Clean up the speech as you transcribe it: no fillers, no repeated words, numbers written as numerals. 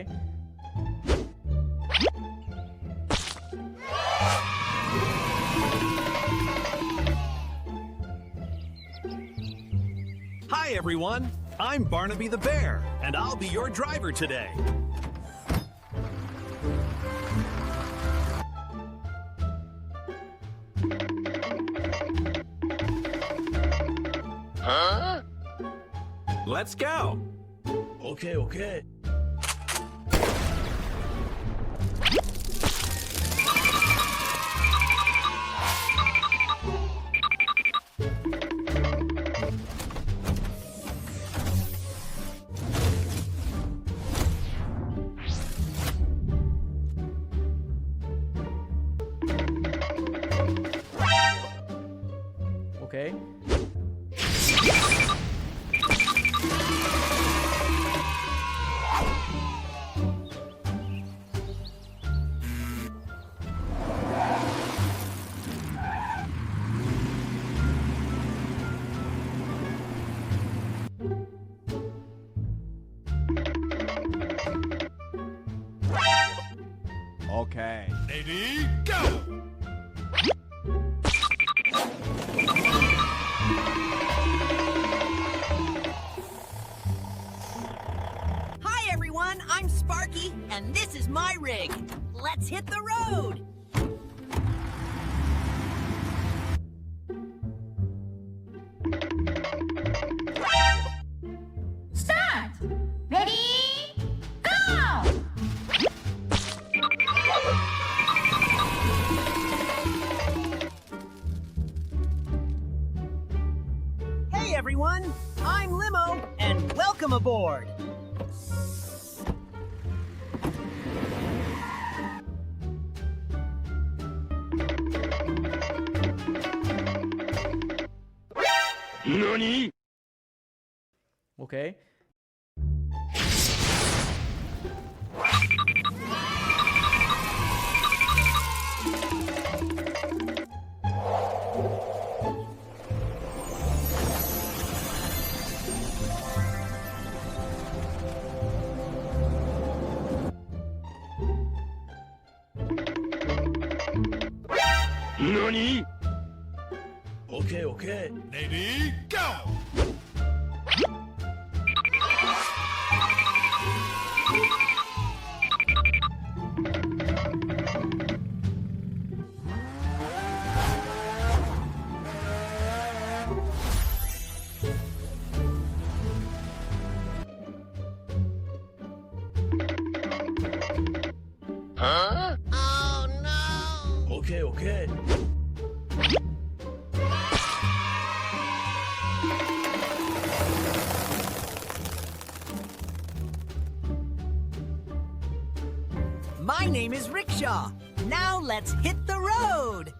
Okay. Hi, everyone. I'm Barnaby the Bear, and I'll be your driver today. Huh? Let's go. Okay, okay. Okay. Okay. Ready, go! Hi everyone, I'm Sparky, and this is my rig. Let's hit the road. Start! Ready? Go! Hey everyone, I'm Limo, and welcome aboard. NANI? Okay. NANI? Okay. Ready, go! Huh? Okay. My name is Rickshaw. Now let's hit the road.